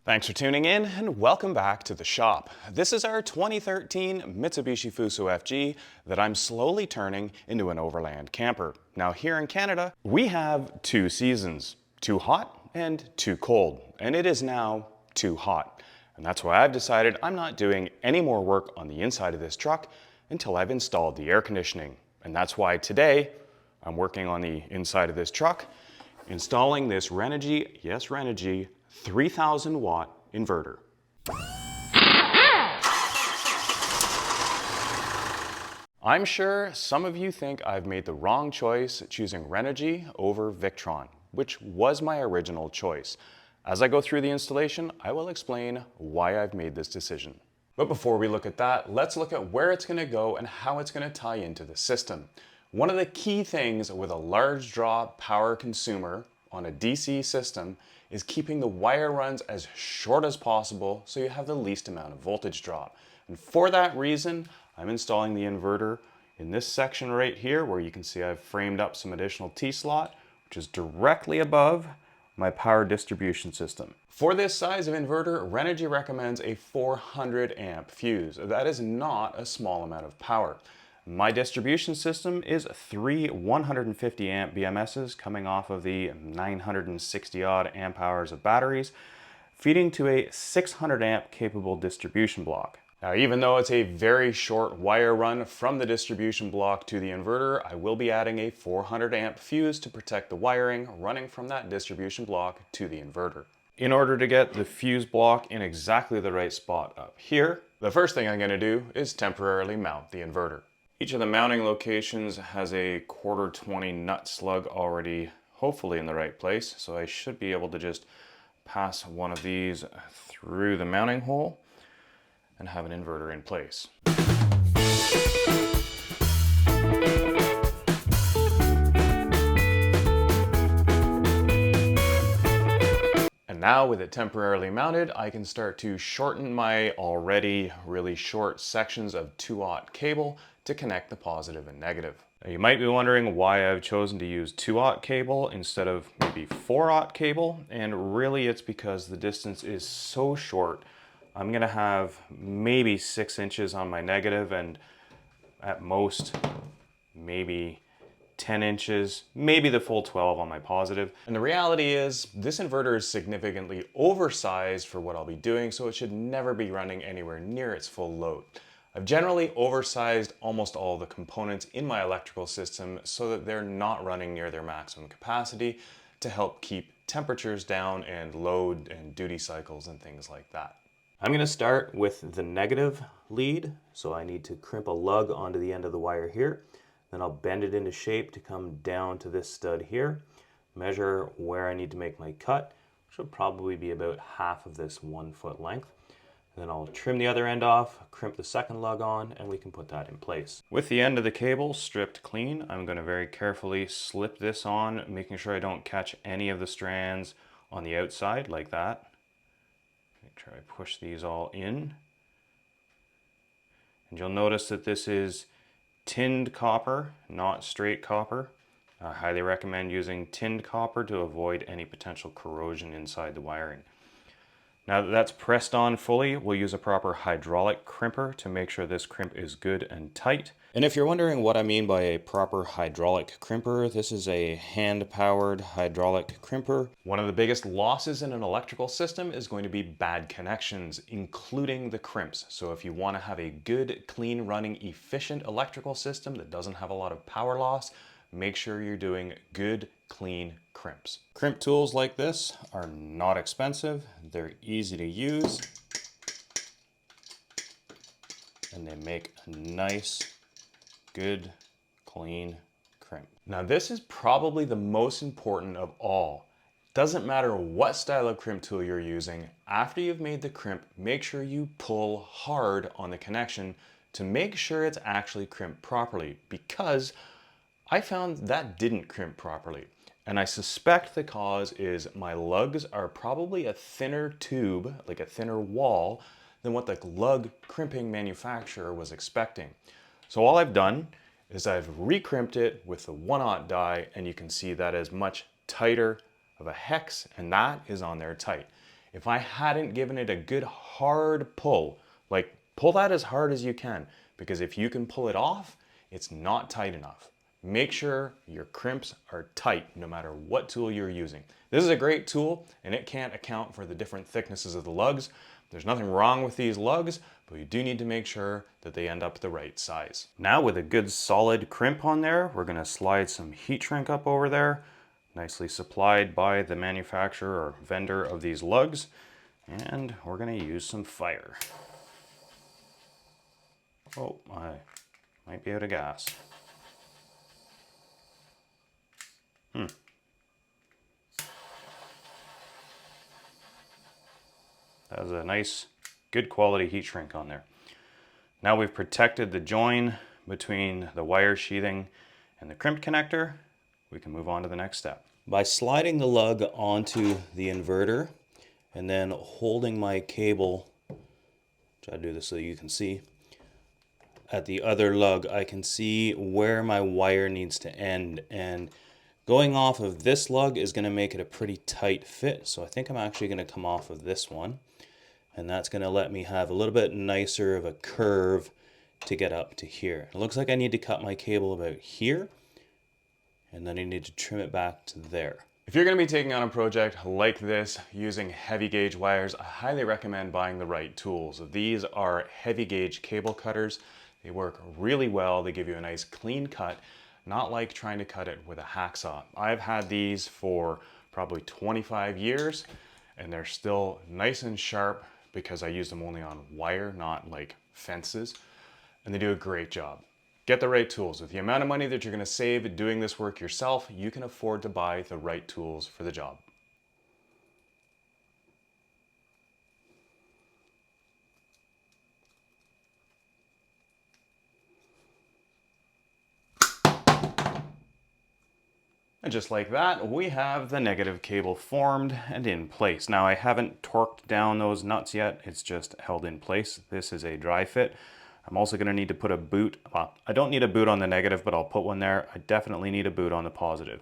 Thanks for tuning in and welcome back to the shop. This is our 2013 Mitsubishi Fuso FG that I'm slowly turning into an Overland camper. Now here in Canada, we have two seasons, too hot and too cold, and it is now too hot. And that's why I've decided I'm not doing any more work on the inside of this truck until I've installed the air conditioning. And that's why today I'm working on the inside of this truck, installing this Renogy, yes Renogy, 3,000 watt inverter. I'm sure some of you think I've made the wrong choice choosing Renogy over Victron, which was my original choice. As I go through the installation, I will explain why I've made this decision. But before we look at that, let's look at where it's going to go and how it's going to tie into the system. One of the key things with a large draw power consumer on a DC system is keeping the wire runs as short as possible so you have the least amount of voltage drop. And for that reason, I'm installing the inverter in this section right here where you can see I've framed up some additional T-slot, which is directly above my power distribution system. For this size of inverter, Renogy recommends a 400 amp fuse. That is not a small amount of power. My distribution system is three 150 amp BMSs coming off of the 960 odd amp hours of batteries, feeding to a 600 amp capable distribution block. Now, even though it's a very short wire run from the distribution block to the inverter, I will be adding a 400 amp fuse to protect the wiring running from that distribution block to the inverter. In order to get the fuse block in exactly the right spot up here, the first thing I'm going to do is temporarily mount the inverter. Each of the mounting locations has a 1/4-20 nut slug already hopefully in the right place, so I should be able to just pass one of these through the mounting hole and have an inverter in place. And now with it temporarily mounted, I can start to shorten my already really short sections of 2/0 cable to connect the positive and negative. Now you might be wondering why I've chosen to use 2/0 cable instead of maybe 4/0 cable, and really it's because the distance is so short. I'm gonna have maybe 6 inches on my negative and at most maybe 10 inches, maybe the full 12 on my positive. And the reality is this inverter is significantly oversized for what I'll be doing, so it should never be running anywhere near its full load. I've generally oversized almost all the components in my electrical system so that they're not running near their maximum capacity to help keep temperatures down and load and duty cycles and things like that. I'm going to start with the negative lead, so I need to crimp a lug onto the end of the wire here. Then I'll bend it into shape to come down to this stud here, measure where I need to make my cut, which will probably be about half of this 1 foot length. Then I'll trim the other end off, crimp the second lug on, and we can put that in place. With the end of the cable stripped clean, I'm going to very carefully slip this on, making sure I don't catch any of the strands on the outside like that. Make sure I push these all in. And you'll notice that this is tinned copper, not straight copper. I highly recommend using tinned copper to avoid any potential corrosion inside the wiring. Now that that's pressed on fully, we'll use a proper hydraulic crimper to make sure this crimp is good and tight. And if you're wondering what I mean by a proper hydraulic crimper, this is a hand-powered hydraulic crimper. One of the biggest losses in an electrical system is going to be bad connections, including the crimps. So if you want to have a good, clean running, efficient electrical system that doesn't have a lot of power loss, make sure you're doing good, clean crimps. Crimp tools like this are not expensive, they're easy to use, and they make a nice, good, clean crimp. Now this is probably the most important of all. Doesn't matter what style of crimp tool you're using, after you've made the crimp, make sure you pull hard on the connection to make sure it's actually crimped properly, because I found that didn't crimp properly. And I suspect the cause is my lugs are probably a thinner tube, like a thinner wall, than what the lug crimping manufacturer was expecting. So all I've done is I've re-crimped it with the 1/0 die, and you can see that is much tighter of a hex, and that is on there tight. If I hadn't given it a good hard pull, like pull that as hard as you can, because if you can pull it off, it's not tight enough. Make sure your crimps are tight no matter what tool you're using. This is a great tool and it can't account for the different thicknesses of the lugs. There's nothing wrong with these lugs, but you do need to make sure that they end up the right size. Now with a good solid crimp on there, we're going to slide some heat shrink up over there, nicely supplied by the manufacturer or vendor of these lugs, and we're going to use some fire. Oh, I might be out of gas. That was a nice, good quality heat shrink on there. Now we've protected the join between the wire sheathing and the crimp connector, we can move on to the next step. By sliding the lug onto the inverter and then holding my cable, try to do this so you can see, at the other lug, I can see where my wire needs to end, and going off of this lug is going to make it a pretty tight fit. So I think I'm actually going to come off of this one, and that's going to let me have a little bit nicer of a curve to get up to here. It looks like I need to cut my cable about here, and then I need to trim it back to there. If you're going to be taking on a project like this using heavy gauge wires, I highly recommend buying the right tools. These are heavy gauge cable cutters. They work really well. They give you a nice clean cut, not like trying to cut it with a hacksaw. I've had these for probably 25 years and they're still nice and sharp because I use them only on wire, not like fences, and they do a great job. Get the right tools. With the amount of money that you're going to save doing this work yourself, you can afford to buy the right tools for the job. And just like that, we have the negative cable formed and in place. Now I haven't torqued down those nuts yet, it's just held in place. This is a dry fit. I'm also going to need to put a boot. Well, I don't need a boot on the negative, but I'll put one there. I definitely need a boot on the positive.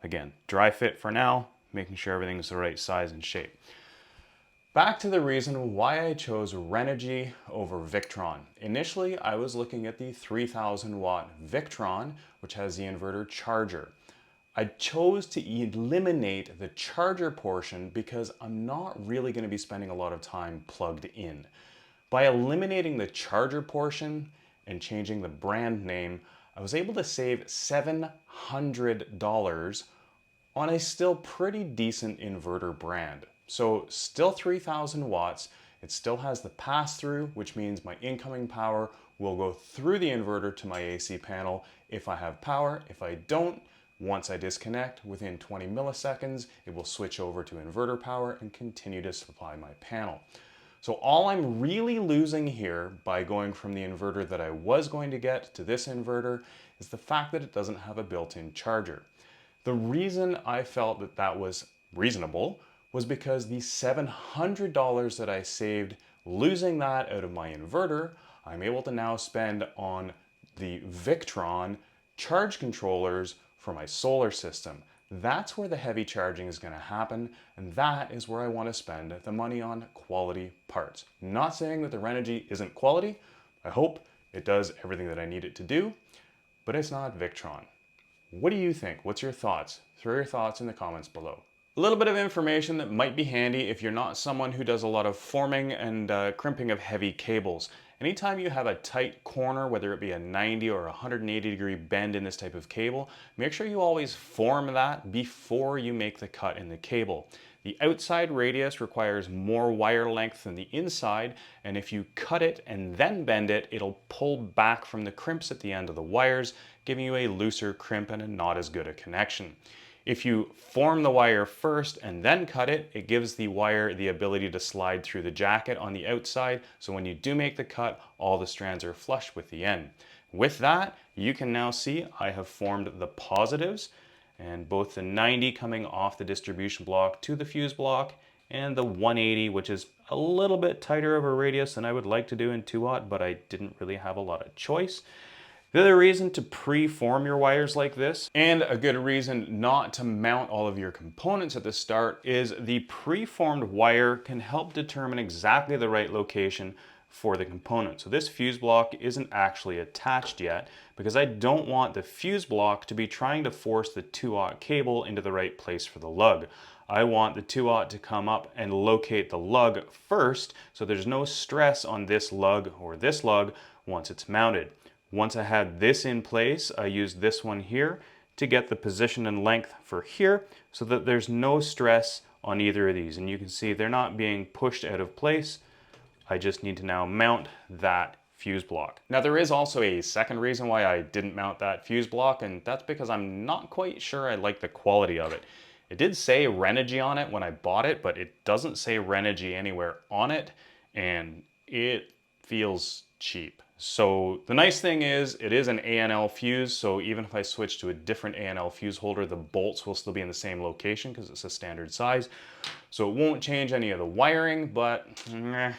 Again, dry fit for now, making sure everything's the right size and shape. Back to the reason why I chose Renogy over Victron. Initially, I was looking at the 3000 watt Victron, which has the inverter charger. I chose to eliminate the charger portion because I'm not really going to be spending a lot of time plugged in. By eliminating the charger portion and changing the brand name, I was able to save $700 on a still pretty decent inverter brand. So still 3000 watts, it still has the pass-through, which means my incoming power will go through the inverter to my AC panel if I have power. If I don't, once I disconnect, within 20 milliseconds, it will switch over to inverter power and continue to supply my panel. So all I'm really losing here by going from the inverter that I was going to get to this inverter is the fact that it doesn't have a built-in charger. The reason I felt that that was reasonable was because the $700 that I saved losing that out of my inverter, I'm able to now spend on the Victron charge controllers for my solar system. That's where the heavy charging is going to happen, and that is where I want to spend the money on quality parts. Not saying that the Renogy isn't quality. I hope it does everything that I need it to do, but it's not Victron. What do you think? What's your thoughts? Throw your thoughts in the comments below. A little bit of information that might be handy if you're not someone who does a lot of forming and crimping of heavy cables. Anytime you have a tight corner, whether it be a 90 or 180 degree bend in this type of cable, make sure you always form that before you make the cut in the cable. The outside radius requires more wire length than the inside, and if you cut it and then bend it, it'll pull back from the crimps at the end of the wires, giving you a looser crimp and a not as good a connection. If you form the wire first and then cut it, it gives the wire the ability to slide through the jacket on the outside, so when you do make the cut, all the strands are flush with the end. With that, you can now see I have formed the positives, and both the 90 coming off the distribution block to the fuse block, and the 180, which is a little bit tighter of a radius than I would like to do in 2-aught, but I didn't really have a lot of choice. The other reason to pre-form your wires like this, and a good reason not to mount all of your components at the start, is the pre-formed wire can help determine exactly the right location for the component. So this fuse block isn't actually attached yet because I don't want the fuse block to be trying to force the 2/0 cable into the right place for the lug. I want the 2/0 to come up and locate the lug first, so there's no stress on this lug or this lug once it's mounted. Once I had this in place, I used this one here to get the position and length for here so that there's no stress on either of these. And you can see they're not being pushed out of place. I just need to now mount that fuse block. Now there is also a second reason why I didn't mount that fuse block, and that's because I'm not quite sure I like the quality of it. It did say Renogy on it when I bought it, but it doesn't say Renogy anywhere on it, and it feels cheap. So the nice thing is it is an ANL fuse, so even if I switch to a different ANL fuse holder, the bolts will still be in the same location because it's a standard size. So it won't change any of the wiring, but not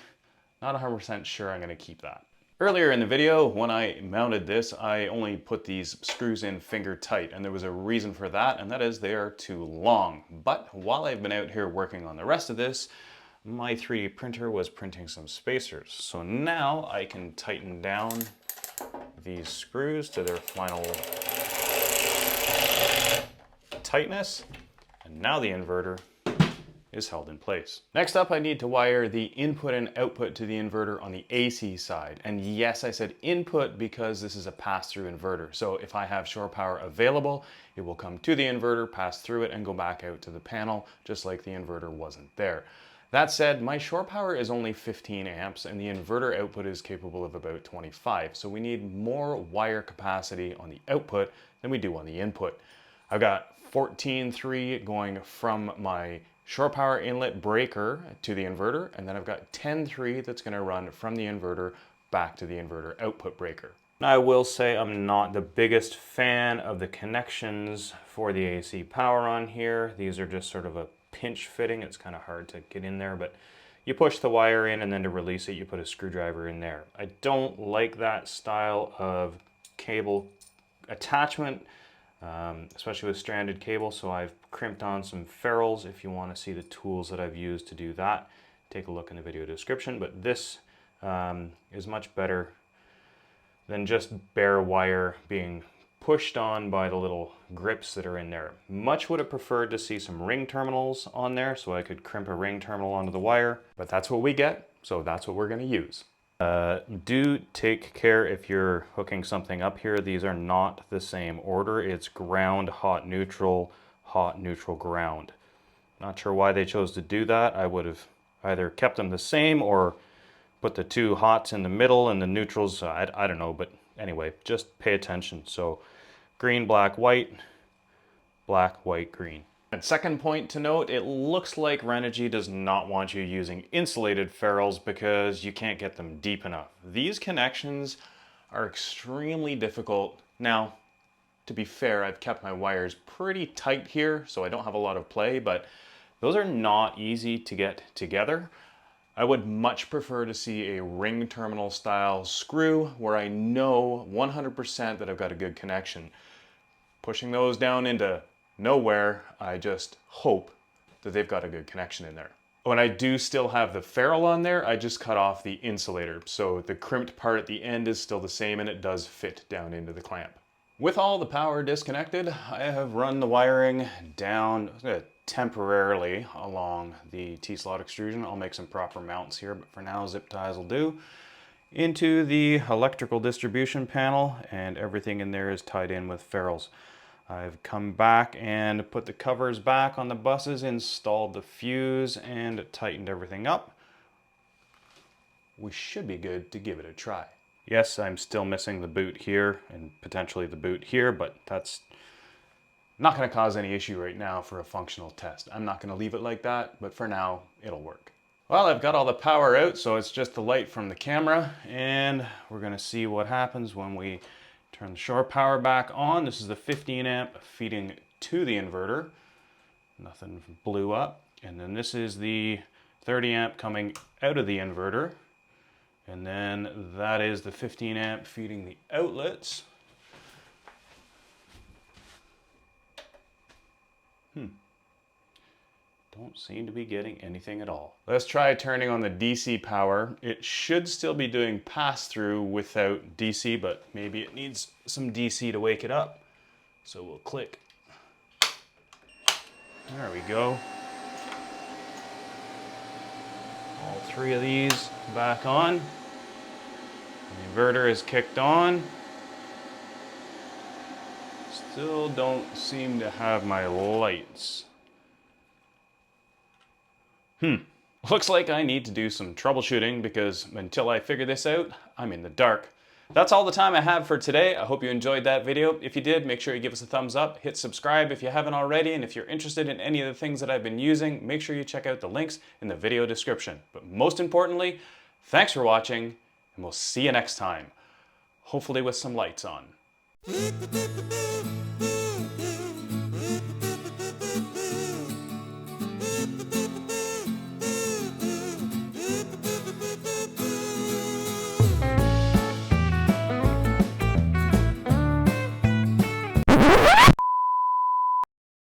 100% sure I'm gonna keep that. Earlier in the video, when I mounted this, I only put these screws in finger tight, and there was a reason for that, and that is they are too long. But while I've been out here working on the rest of this, my 3D printer was printing some spacers. So now I can tighten down these screws to their final tightness, and now the inverter is held in place. Next up, I need to wire the input and output to the inverter on the AC side. And yes, I said input because this is a pass-through inverter. So if I have shore power available, it will come to the inverter, pass through it, and go back out to the panel, just like the inverter wasn't there. That said, my shore power is only 15 amps and the inverter output is capable of about 25. So we need more wire capacity on the output than we do on the input. I've got 14.3 going from my shore power inlet breaker to the inverter, and then I've got 10.3 that's going to run from the inverter back to the inverter output breaker. Now I will say I'm not the biggest fan of the connections for the AC power on here. These are just sort of a pinch fitting. It's kind of hard to get in there, but you push the wire in and then to release it you put a screwdriver in there. I don't like that style of cable attachment, especially with stranded cable, so I've crimped on some ferrules. If you want to see the tools that I've used to do that, take a look in the video description, but this is much better than just bare wire being pushed on by the little grips that are in there. Much would have preferred to see some ring terminals on there so I could crimp a ring terminal onto the wire, but that's what we get, so that's what we're going to use. Do take care if you're hooking something up here. These are not the same order. It's ground, hot, neutral, ground. Not sure why they chose to do that. I would have either kept them the same or put the two hots in the middle and the neutrals. I don't know, but anyway, just pay attention. So green, black, white, green. And second point to note, it looks like Renogy does not want you using insulated ferrules because you can't get them deep enough. These connections are extremely difficult. Now, to be fair, I've kept my wires pretty tight here, so I don't have a lot of play, but those are not easy to get together. I would much prefer to see a ring terminal style screw where I know 100% that I've got a good connection. Pushing those down into nowhere, I just hope that they've got a good connection in there. When I do still have the ferrule on there, I just cut off the insulator. So the crimped part at the end is still the same and it does fit down into the clamp. With all the power disconnected, I have run the wiring down temporarily along the T-slot extrusion. I'll make some proper mounts here, but for now zip ties will do. Into the electrical distribution panel, and everything in there is tied in with ferrules. I've come back and put the covers back on the buses, installed the fuse, and tightened everything up. We should be good to give it a try. Yes, I'm still missing the boot here and potentially the boot here, but that's not going to cause any issue right now for a functional test. I'm not going to leave it like that, but for now, it'll work. Well, I've got all the power out, so it's just the light from the camera, and we're going to see what happens when we turn the shore power back on. This is the 15 amp feeding to the inverter. Nothing blew up. And then this is the 30 amp coming out of the inverter. And then that is the 15 amp feeding the outlets. Don't seem to be getting anything at all. Let's try turning on the DC power. It should still be doing pass-through without DC, but maybe it needs some DC to wake it up. So we'll click. There we go. All three of these back on. The inverter is kicked on. Still don't seem to have my lights. Looks like I need to do some troubleshooting because until I figure this out, I'm in the dark. That's all the time I have for today. I hope you enjoyed that video. If you did, make sure you give us a thumbs up, hit subscribe if you haven't already, and if you're interested in any of the things that I've been using, make sure you check out the links in the video description. But most importantly, thanks for watching, and we'll see you next time. Hopefully with some lights on.